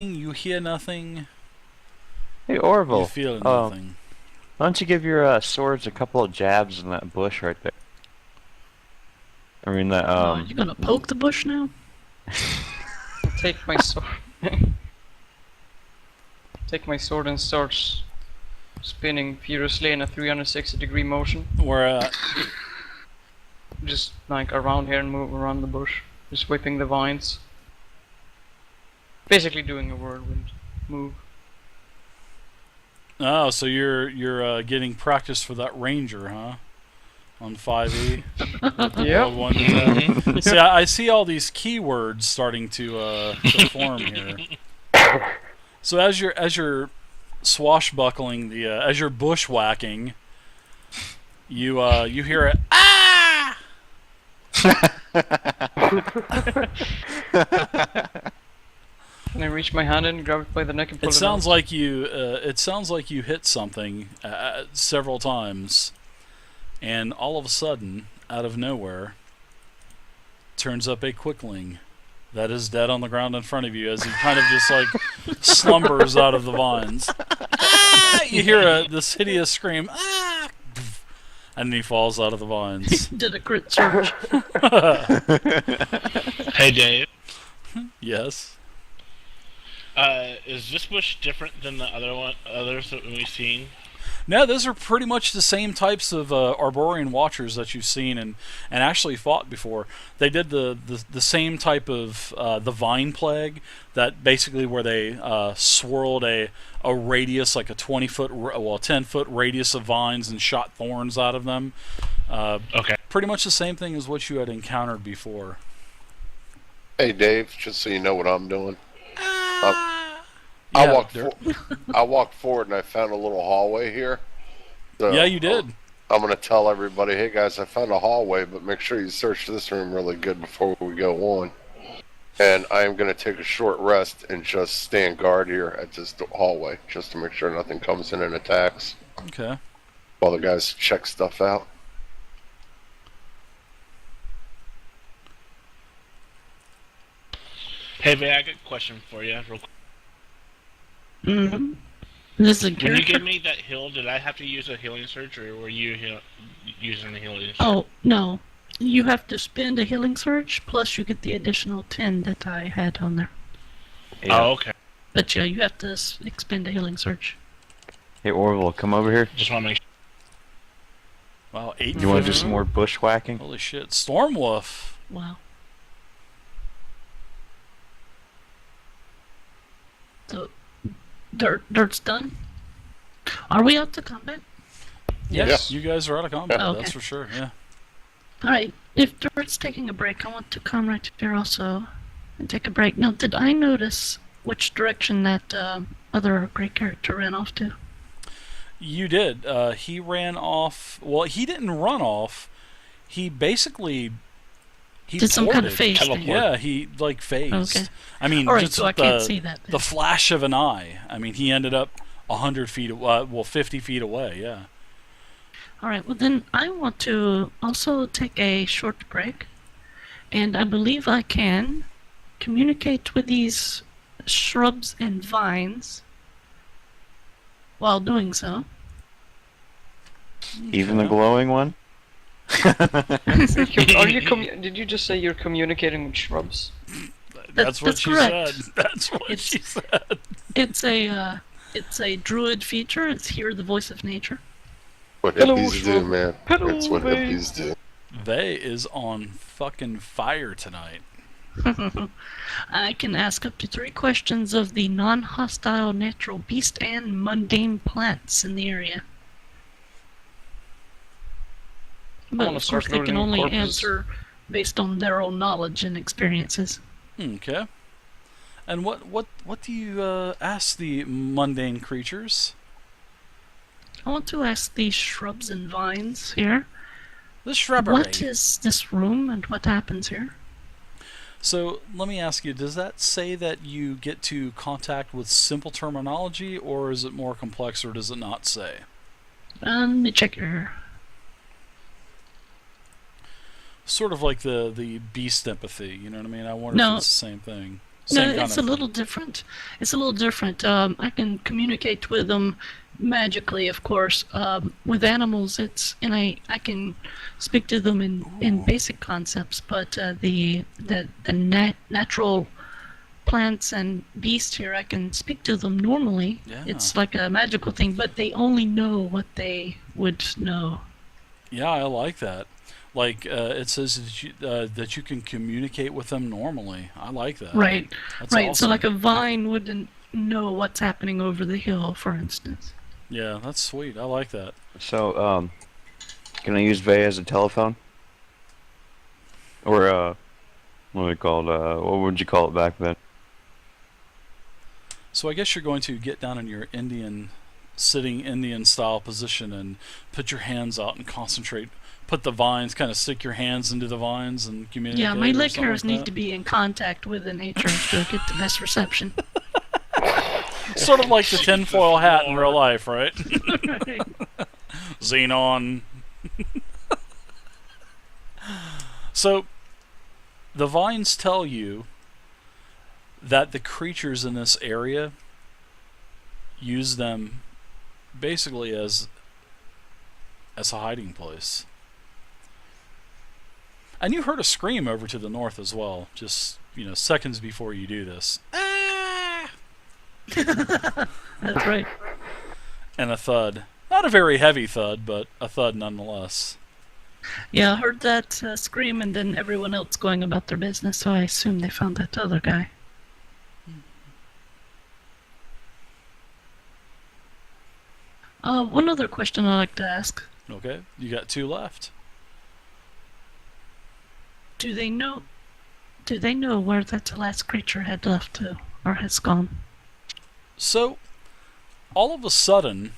You hear nothing. Hey, Orville. You feel nothing. Why don't you give your swords a couple of jabs in that bush right there? I mean that. You gonna poke the bush now? I'll take my sword. Take my sword and start spinning furiously in a 360-degree motion. Where Just like around here and move around the bush. Just whipping the vines. Basically doing a whirlwind move. Oh, so you're getting practice for that ranger, huh? On 5e. Yep. See, I see all these keywords starting to form here. So as you're swashbuckling as you're bushwhacking, you hear it. Ah! And I reach my hand in, and grab it by the neck and pull it Sounds out. like you. It sounds like you hit something several times, and all of a sudden, out of nowhere, turns up a quickling that is dead on the ground in front of you as he kind of just like slumbers out of the vines. Ah! You hear this hideous scream. Ah! And he falls out of the vines. Did a crit search. Hey Dave, Yes. is this bush different than the others that we've seen? No, those are pretty much the same types of Arborian Watchers that you've seen and actually fought before. They did the same type of the Vine Plague, that basically where they swirled a radius, like a 20-foot, 10-foot radius of vines and shot thorns out of them. Okay. Pretty much the same thing as what you had encountered before. Hey Dave, just so you know what I'm doing. Yeah, I walked forward and I found a little hallway here. So yeah, you did. I'm gonna tell everybody, hey guys, I found a hallway, but make sure you search this room really good before we go on. And I am gonna take a short rest and just stand guard here at this hallway, just to make sure nothing comes in and attacks. Okay. While the guys check stuff out. Hey, Vay, I got a question for you. Real quick. Mm-hmm. This is a When you character. gave me that heal, did I have to use a healing surge, or were you using a healing surge? Oh, no. You have to spend a healing surge, plus you get the additional 10 that I had on there. Yeah. Oh, okay. But yeah, you have to expend a healing surge. Hey, Orville, come over here. Just want to make sure. Wow, 8. You want to do some more bushwhacking? Holy shit, Stormwolf. Wow. So, Dirt's done? Are we out to combat? Yes, you guys are out of combat. Okay. That's for sure. Yeah. Alright, if Dirt's taking a break, I want to come right here also and take a break. Now, did I notice which direction that other great character ran off to? You did. He ran off. Well, he didn't run off. He basically Did some kind of ported. phase thing? Yeah, he like phased. Okay. I mean, Alright, just so I can't see that. the flash of an eye. I mean, he ended up 100 feet. 50 feet away. Yeah. Alright, well then I want to also take a short break. And I believe I can communicate with these shrubs and vines while doing so. Even the glowing one? Did you just say you're communicating with shrubs? That's what that's she correct. said. That's what she said. It's a druid feature. It's hear the voice of nature. What Hello, hippies do, shrub. man. Hello, That's what babe. hippies do. They is on fucking fire tonight. I can ask up to 3 questions of the non-hostile natural beast and mundane plants in the area. But wanna of start course they can loading only corpses. answer based on their own knowledge and experiences. Okay. And what do you ask the mundane creatures? I want to ask these shrubs and vines here, The shrubbery. what is this room and what happens here? So let me ask you, does that say that you get to contact with simple terminology, or is it more complex, or does it not say? Let me check here. Sort of like the beast empathy, you know what I mean? I wonder No. if it's the same thing. Same No, kind it's of a little different. It's a little different. I can communicate with them magically, of course. With animals, I can speak to them in basic concepts, but the natural plants and beasts here, I can speak to them normally. Yeah. It's like a magical thing, but they only know what they would know. Yeah, I like that. Like it says that you can communicate with them normally. I like that. Right, That's right. So awesome. like a vine wouldn't know what's happening over the hill, for instance. Yeah, that's sweet. I like that. So, can I use Vey as a telephone? Or, what would we call it? What would you call it back then? So I guess you're going to get down in your sitting Indian style position and put your hands out and concentrate. Put the vines, kind of stick your hands into the vines and communicate. Yeah, my or leg something hairs like need that. to be in contact with the nature to get the best reception. Sort of like the tinfoil hat in real life, right? Right. Xenon. So, the vines tell you that the creatures in this area use them basically as a hiding place. And you heard a scream over to the north as well, just, seconds before you do this. Ah! That's right. And a thud. Not a very heavy thud, but a thud nonetheless. Yeah, I heard that scream and then everyone else going about their business, so I assume they found that other guy. One other question I'd like to ask. Okay, you got 2 left. Do they know where that last creature had left to, or has gone? So, all of a sudden,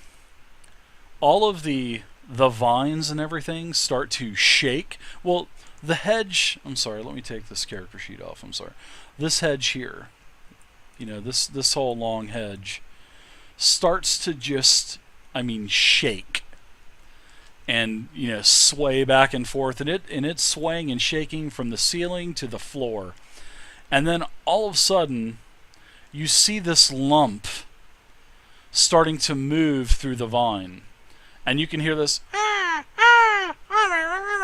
all of the vines and everything start to shake. Well, the hedge... I'm sorry, let me take this character sheet off. I'm sorry. This hedge here, this whole long hedge, starts to just, shake. And, sway back and forth. And it's swaying and shaking from the ceiling to the floor. And then, all of a sudden, you see this lump starting to move through the vine. And you can hear this,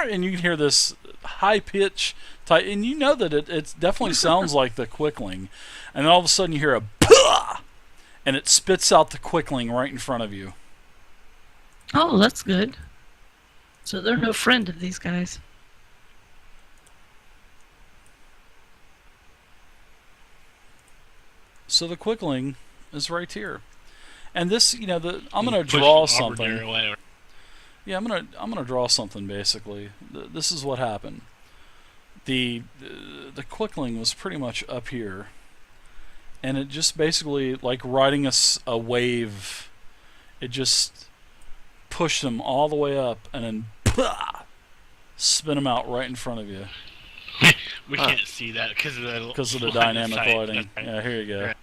and you can hear this high pitch type, and you know that it definitely sounds like the quickling. And then all of a sudden you hear a "Puh!" and it spits out the quickling right in front of you. Oh, that's good. So they're no friend of these guys. So the quickling is right here. And this, I'm going to Push draw the something. armor away. Yeah, I'm gonna draw something basically. This is what happened. The quickling was pretty much up here, and it just basically, like riding a wave, it just pushed him all the way up and then spin him out right in front of you We can't see that because of the dynamic sight. lighting. Right. Yeah, here you go. Right.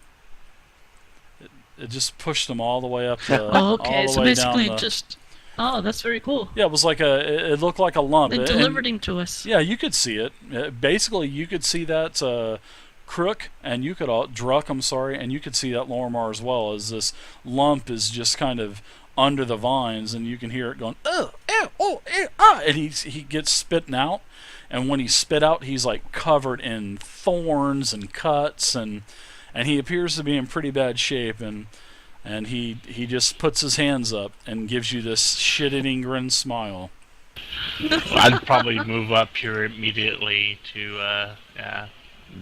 It just pushed him all the way up. Oh, all okay. the So way basically, down just that's very cool. yeah, it was like it looked like a lump. They And- delivered him to us. Yeah, you could see it. Basically, you could see that crook, and you could Druck. I'm sorry, and you could see that Lormar as well. As this lump is just kind of under the vines, and you can hear it going, and he gets spitting out. And when he's spit out, he's like covered in thorns and cuts, and he appears to be in pretty bad shape. And he just puts his hands up and gives you this shit-eating grin smile. I'd probably move up here immediately to,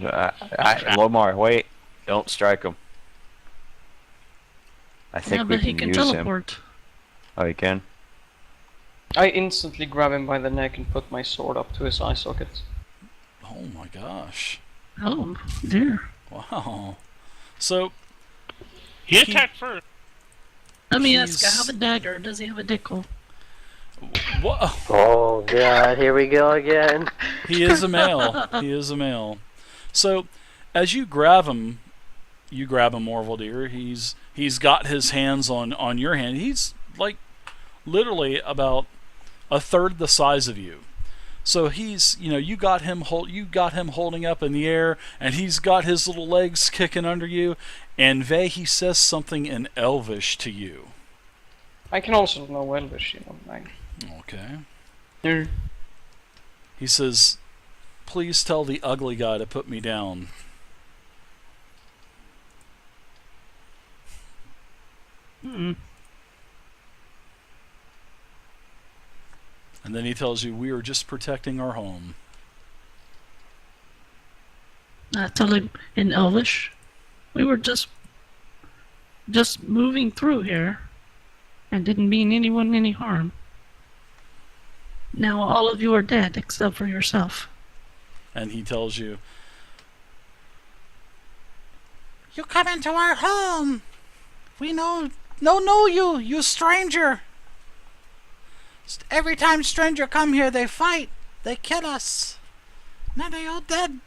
Lormar, wait. Don't strike him. I think Yeah, we but he can can use him. teleport. Oh, you can? I instantly grab him by the neck and put my sword up to his eye socket. Oh my gosh. Oh, dear. Wow. So, he attacked first. Let me ask, I He's- have a dagger. Does he have a dickle? what? Oh god, here we go again. He is a male. He is a male. So, as you grab him, Orville dear. He's got his hands on your hand. He's like literally about a third the size of you. So he's, you got him holding up in the air, and he's got his little legs kicking under you, and Vey, he says something in Elvish to you. I can also know Elvish, Okay. Yeah. He says, "Please tell the ugly guy to put me down." Hmm. And then he tells you, "We are just protecting our home." I tell him in Elvish, we were just moving through here, and didn't mean anyone any harm. Now all of you are dead except for yourself. And he tells you, "You come into our home. We know you stranger. Every time stranger come here, they fight. They kill us. Now they all dead."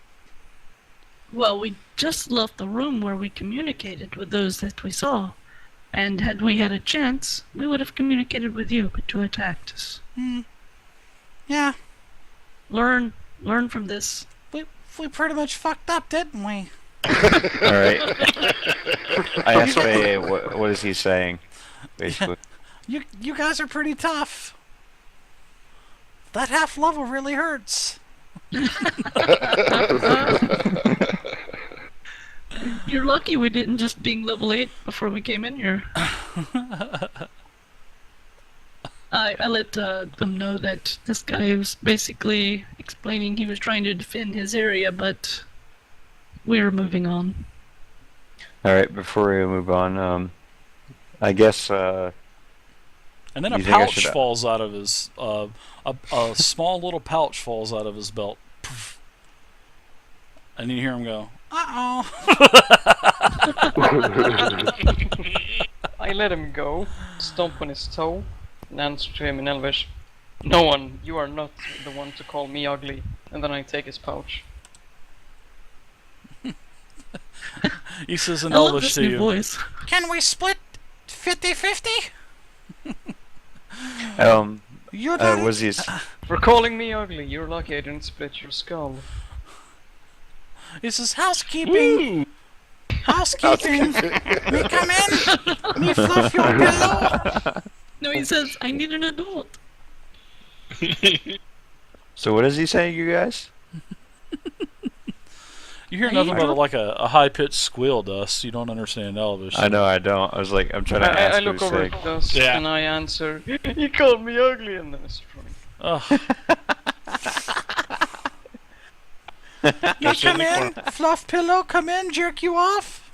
Well, we just left the room where we communicated with those that we saw. And had we had a chance, we would have communicated with you, but you attacked us. Yeah, Learn from this. we pretty much fucked up, didn't we? Alright. I asked Vey, what is he saying? Basically. You guys are pretty tough. That half level really hurts. You're lucky we didn't just being level 8 before we came in here. I let them know that this guy was basically explaining he was trying to defend his area, but we're moving on. Alright, before we move on, I guess, And then a You think I pouch should- falls out of his, a small little pouch falls out of his belt. Poof. And you hear him go, "Uh-oh." I let him go, stomp on his toe, and answer to him in Elvish. "No one, you are not the one to call me ugly." And then I take his pouch. He says in I love Elvish this to new you, voice. "Can we split 50-50? You're not was he... For calling me ugly, you're lucky I didn't split your skull. He says, "Housekeeping. Housekeeping. Me come in. Me fluff your pillow." No, he says, I need an adult. So what does he say, you guys? You hear nothing but like a high-pitched squeal, Dust. You don't understand Elvish. I know I don't. I was like, I'm trying to ask I what look he's over saying. at Dust Yeah. and I answer, "You called me ugly," and then I start running. Ugh. You come in, fluff pillow, come in, jerk you off.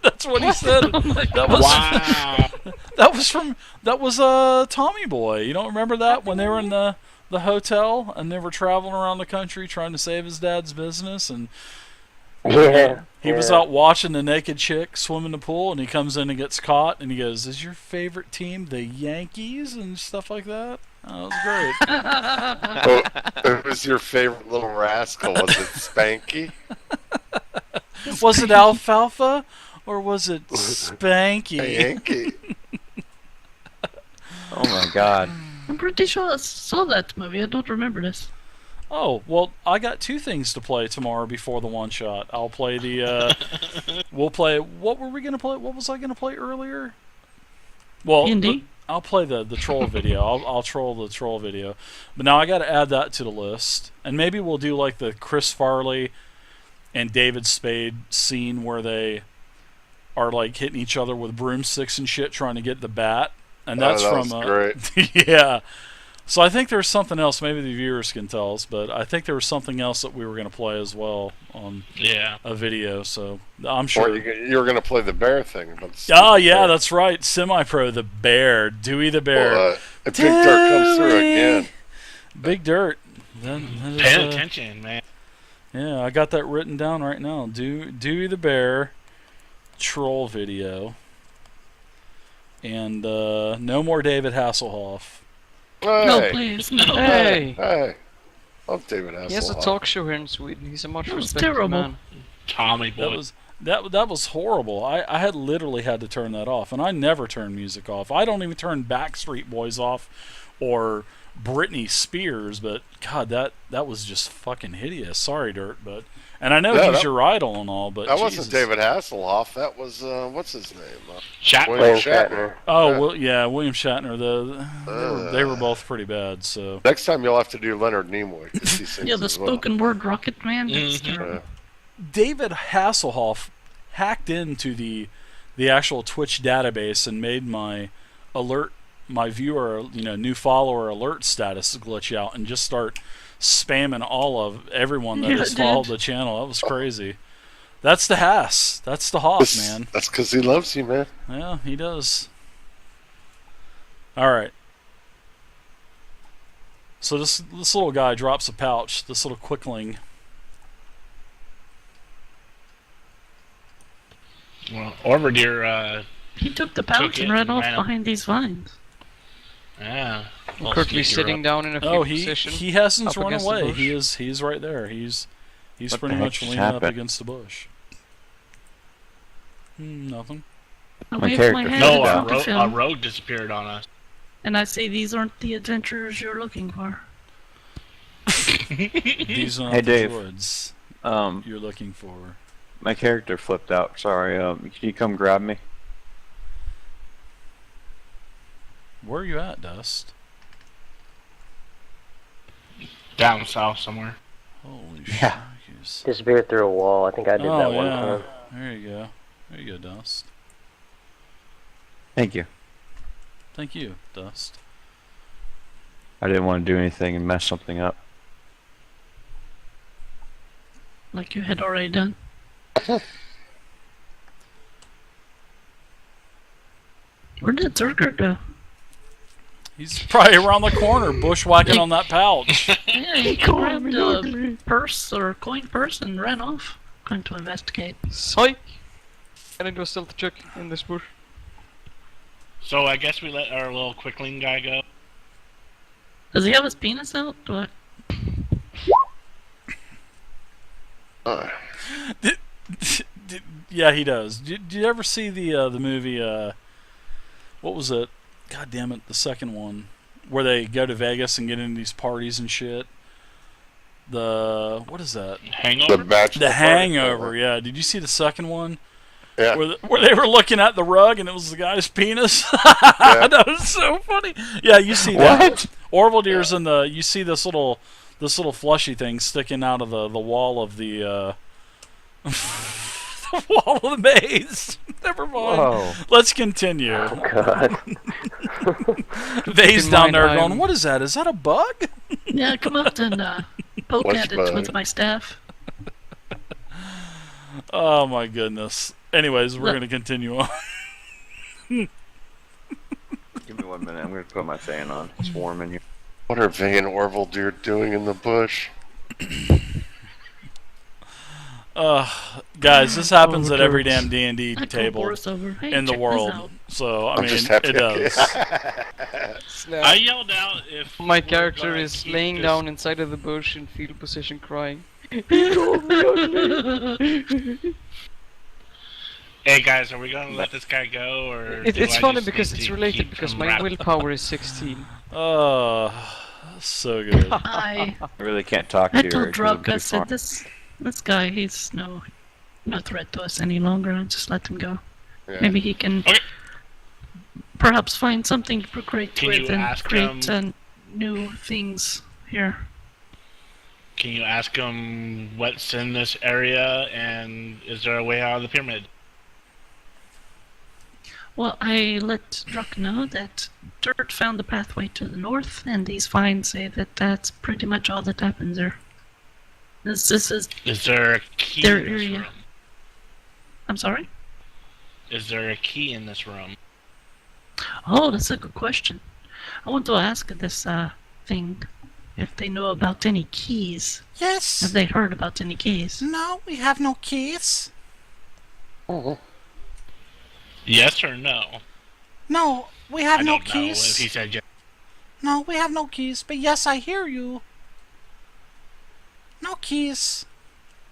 That's what he said. That was Wow. that was Tommy Boy. You don't remember that when they were in the hotel and they were traveling around the country trying to save his dad's business, and Yeah. he was out watching the naked chick swim in the pool, and he comes in and gets caught, and he goes, "Is your favorite team the Yankees?" and stuff like that. Oh, that was great. Who was your favorite little rascal? Was it Spanky? Was it Alfalfa or was it Spanky? A Yankee. Oh my god. I'm pretty sure I saw that movie. I don't remember this. Oh, well, I got two things to play tomorrow before the one shot. I'll play the, we'll play, what were we going to play? What was I going to play earlier? Well, D&D? I'll play the troll video. I'll troll the troll video. But now I got to add that to the list. And maybe we'll do like the Chris Farley and David Spade scene where they are like hitting each other with broomsticks and shit trying to get the bat. And that's that from, was great. yeah. So I think there's something else. Maybe the viewers can tell us, but I think there was something else that we were going to play as well on Yeah. a video. So I'm Or sure. you were going to play the bear thing. But Oh yeah, that's right. Semi-pro, the bear, Dewey the bear. Well, if Big Dirt comes through Dewey! again. Big Dirt. That is, Pay attention, man. yeah, I got that written down right now. Dewey the bear, troll video, and no more David Hasselhoff. Hey, No, please, no. Hey! hey. Love David Hasselhoff. He has a talk show here in Sweden. He's a much That was respected terrible. man. Tommy boy. That was horrible. I had literally had to turn that off, and I never turn music off. I don't even turn Backstreet Boys off or Britney Spears, but God, that was just fucking hideous. Sorry, Dirt, but and I know Yeah, he's that- your idol and all, but That Jesus. wasn't David Hasselhoff. That was what's his name? Shatner. William William Shatner. Oh Yeah. well, yeah, William Shatner. They were both pretty bad. So Next time you'll have to do Leonard Nimoy because he sings Yeah, the as well. spoken word Rocket Man. That's Mhm. terrible. David Hasselhoff hacked into the actual Twitch database and made my viewer, new follower alert status glitch out and just start spamming everyone that Yeah, has it followed did. the channel. That was crazy. That's the Hass. That's the Hoff, man. That's because he loves you, man. Yeah, he does. All right. So this little guy drops a pouch. This little quickling. Well, Orvadir, He took the pouch it and ran and off ran up. behind these vines. yeah. Curtly sitting down in a fetal Oh, position. he hasn't up run against the away. bush. He's right there. He's What pretty the heck much just leaning up happened? against the bush. Nothing. I My wave character my fell hand No, in down. front of a him, rogue disappeared on us. and I say, "These aren't the adventurers you're looking for." These are not Hey, the Dave. droids you're looking for. My character flipped out. Sorry. Can you come grab me? Where are you at, Dust? Down south somewhere. Holy Yeah. shit. Disappeared through a wall. I think I did Oh, that one yeah. time. There you go. There you go, Dust. Thank you. Thank you, Dust. I didn't want to do anything and mess something up. Like you had already done. Where did Zerger go? He's probably around the corner, bushwhacking on that pouch. Yeah, he grabbed a purse or coin purse and ran off. Going to investigate. Psych! And it was stealth check in this bush. So I guess we let our little quickling guy go. Does he have his penis out? What? Yeah, he does. Did you ever see the movie? What was it? God damn it, the second one, where they go to Vegas and get into these parties and shit. What is that? Hangover? The Bachelor The Party. Hangover. Yeah. Did you see the second one? Yeah. Where they were looking at the rug and it was the guy's penis. Yeah. That was so funny. Yeah, you see that. Orvaldier's in the. You see this little flushy thing sticking out of the wall of the the wall of the maze. Never mind. Whoa. Let's continue. Oh god. Vay's in down mind, there I'm- going, "What is that? Is that a bug?" Yeah, come out and poke What's at it bug? with my staff. Oh my goodness. Anyways, we're Look. gonna continue on. Give me 1 minute. I'm going to put my fan on. It's warm in here. What are Vay and Orville Deer doing in the bush? Guys, this happens at every Overdose. damn D&D I call table Boris over. Hey, in the check this world. out. So I I'm mean, just happy. it does. I yelled out if My we were character gonna is keep laying this- down inside of the bush in fetal position crying. Hey guys, are we gonna let this guy go, or do It's I funny just because need it's to related keep because him my wrapped willpower is 16. So good. I I really can't talk to I you. told Eric, 'cause I'm Drug, too I said, far. this guy, he's no threat to us any longer. I just let him go. Yeah. Maybe he can Okay. perhaps find something to procreate Can with you and ask create him- new things here. Can you ask him what's in this area, and is there a way out of the pyramid? Well, I let Druck know that Dirt found the pathway to the north, and these finds say that that's pretty much all that happens there. This is, Is there a key Their in this area. room? I'm sorry? Is there a key in this room? Oh, that's a good question. I want to ask this thing if they know about any keys. Yes. Have they heard about any keys? No, we have no keys. Yes or no? No, we have I no don't know if keys. he said yes. No, we have no keys. But yes, I hear you. No keys.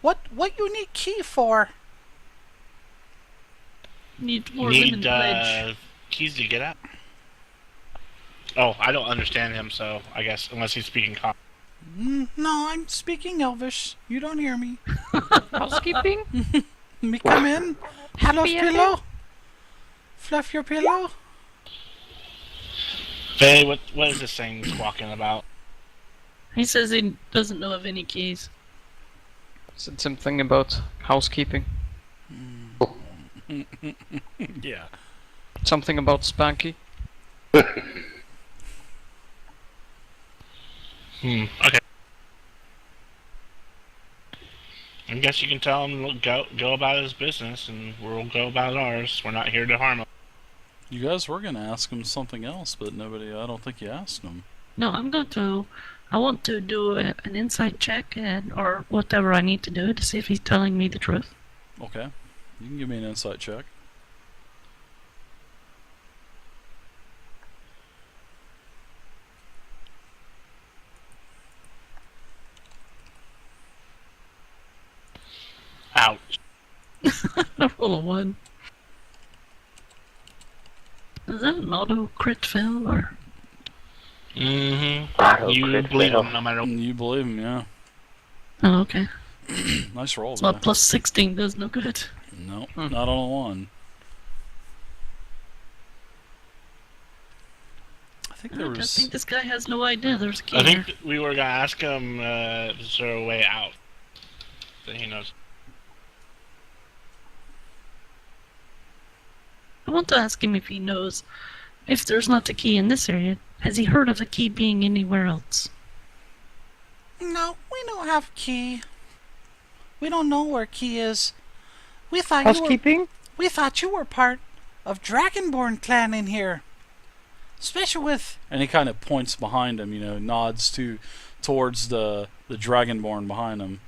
What you need key for? Need more lemon Need pledge. keys to get out. Oh, I don't understand him, so I guess unless he's speaking common. No, I'm speaking Elvish. You don't hear me. Housekeeping? Me come in. Hello, Be a pillow. Fluff your pillow. Faye, what is this thing squawking about? He says he doesn't know of any keys. Said something about housekeeping. Yeah. Something about Spanky. Okay. I guess you can tell him to go about his business, and we'll go about ours. We're not here to harm him. You guys were gonna ask him something else, but nobody. I don't think you asked him. No, I want to do an insight check or whatever I need to do to see if he's telling me the truth. Okay. You can give me an insight check. Ouch. I roll a 1. Is that an auto crit fail or? Auto You crit believe fail. him no matter. You believe him, yeah. Oh, okay. Nice roll, So guy. plus 16 does no good. No, not on a 1. I think there I was. think this guy has no idea there's a key I here. think we were gonna ask him, is there a way out? That he knows. I want to ask him if he knows if there's not a key in this area. Has he heard of a key being anywhere else? No, we don't have key. We don't know where key is. We thought you were part of Dragonborn clan in here. Especially with And he kind of points behind him, nods towards the Dragonborn behind him.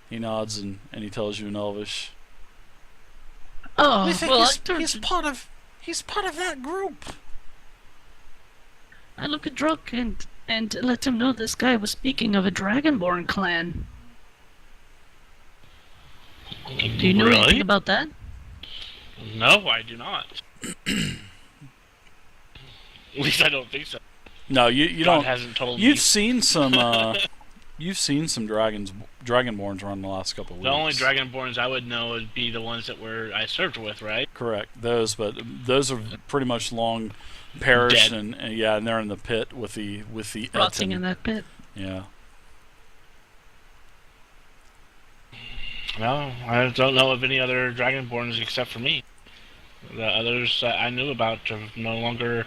He nods and he tells you in Elvish. Oh, we think well, he's part of that group. I look at Druk and let him know this guy was speaking of a Dragonborn clan. Do you know anything Really? about that? No, I do not. At least I don't think so. No, you God don't. hasn't told me. You've seen some. You've seen some Dragonborns around the last couple of weeks. The only Dragonborns I would know would be the ones that I served with, right? Correct. But those are pretty much long perished, Dead. and they're in the pit with the Rotting Etten. in that pit. Yeah. No, I don't know of any other Dragonborns except for me. The others that I knew about no longer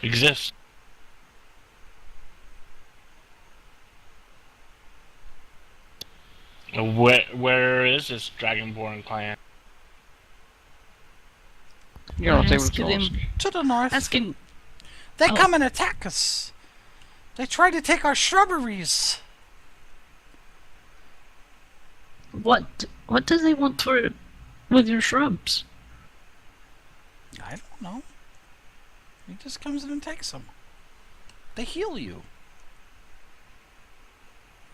exist. Where is this Dragonborn clan? You're not able Ask to him. ask. To the north. Asking. They Oh. come and attack us. They try to take our shrubberies. What do they want with your shrubs? I don't know. He just comes in and takes them. They heal you.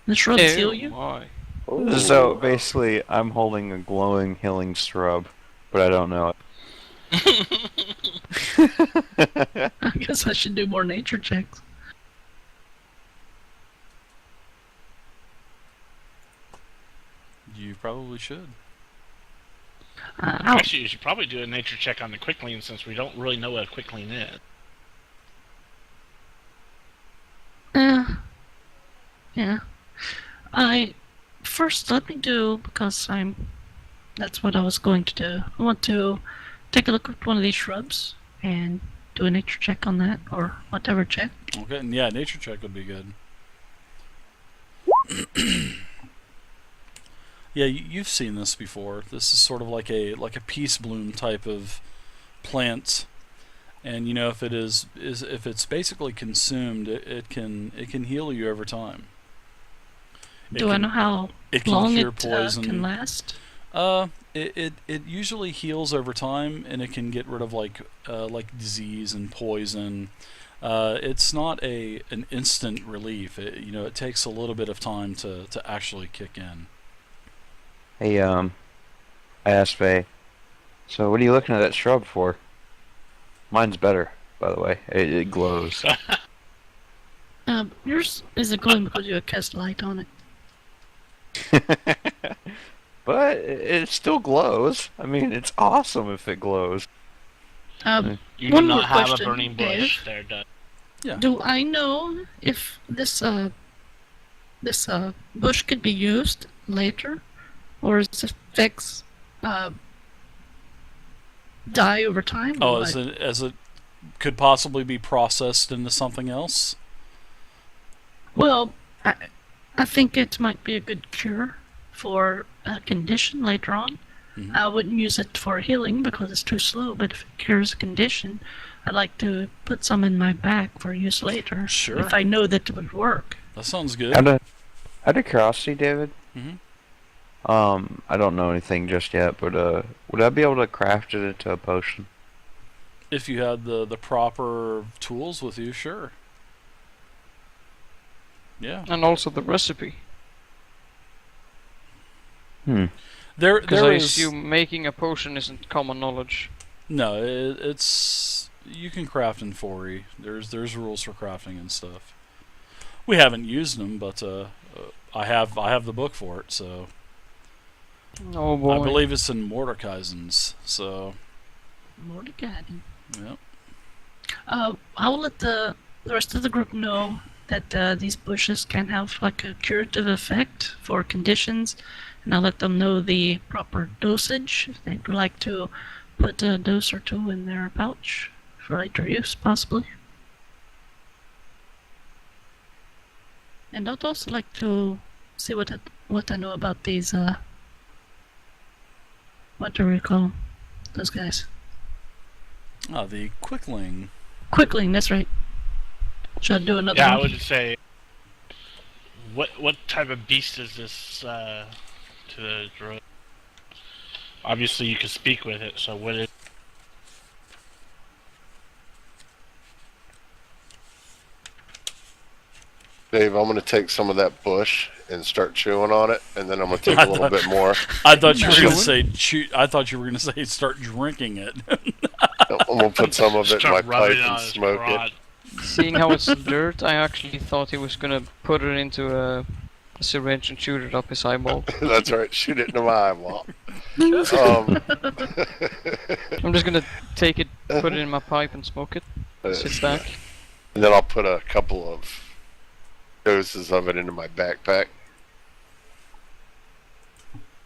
The shrubs Ew, heal you? why? Ooh. So basically, I'm holding a glowing healing shrub, but I don't know it. I guess I should do more nature checks. You probably should. Ow. Actually, you should probably do a nature check on the Quickling since we don't really know what a Quickling is. Yeah. First let me do, because that's what I was going to do. I want to take a look at one of these shrubs and do a nature check on that, or whatever check. Okay. And yeah, nature check would be good. Yeah, you've seen this before. This is sort of like a peace bloom type of plant, and if it's basically consumed, it can heal you over time. Do I know how it can long cure it poison. can last? It usually heals over time, and it can get rid of like disease and poison. It's not an instant relief. It takes a little bit of time to actually kick in. Hey, I asked Faye, So what are you looking at that shrub for? Mine's better, by the way. It glows. Yours isn't glowing because you cast light on it. But it still glows. I mean, it's awesome if it glows. You do One more not have a question, burning bush Dave. there, Doug. Yeah. Do I know if this bush could be used later, or is its effects die over time? Oh, or as what? it could possibly be processed into something else? Well, I think it might be a good cure for a condition later on. Mhm. I wouldn't use it for healing because it's too slow, but if it cures a condition, I'd like to put some in my bag for use later. Sure. If I know that it would work. That sounds good. Out of curiosity, David. Mhm. I don't know anything just yet, but would I be able to craft it into a potion? If you had the proper tools with you, sure. Yeah. And also the recipe. There Because I is assume making a potion isn't common knowledge. no. It's you can craft in 4E. There's rules for crafting and stuff. We haven't used them, but I have the book for it, so Oh boy. I believe it's in Mordekaisen's. So Mordecai. yeah. I will let the rest of the group know that these bushes can have like a curative effect for conditions, and I'll let them know the proper dosage if they'd like to put a dose or two in their pouch for later use, possibly. And I'd also like to see what I know about these. What do we call 'em? Those guys? Ah, the Quickling. Quickling. That's right. Should I do another Yeah, I one? would say. What type of beast is this to the druid? Obviously, you can speak with it. So what is? Dave, I'm going to take some of that bush and start chewing on it, and then I'm going to take I a little thought- bit more. I thought you were going to Chewing? say I thought you were going to say start drinking it. I'm going to put some of it in my Start pipe rubbing it and on his smoke it. crotch. Seeing how it's dirt, I actually thought he was gonna put it into a syringe and shoot it up his eyeball. That's right. Shoot it into my eyeball. I'm just gonna take it, put it in my pipe and smoke it. Sit back. And then I'll put a couple of doses of it into my backpack.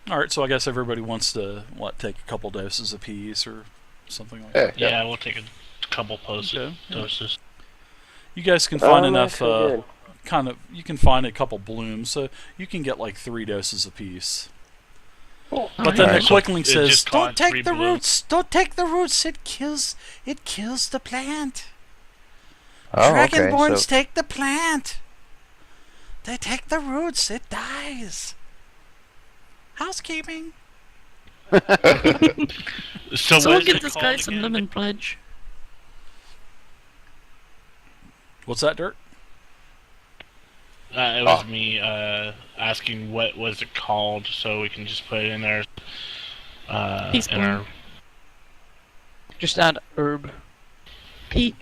All right, so I guess everybody wants to take a couple doses apiece or something like that. Yeah. Yeah, we'll take a couple Okay, yeah. doses. You guys can find Oh, enough. actually good. You can find a couple blooms, so you can get like 3 doses apiece. But then Alright. the Quickling It says, just Don't caught 3 take the blue. roots. Don't take the roots. It kills the plant. Oh, Dragonborns okay. So take the plant. They take the roots. It dies. Housekeeping. So So what we'll is give it this guy called some again? lemon pledge. What's that, Dirt? It was me asking what was it called, so we can just put it in there. Peace In our Just add herb. Pete.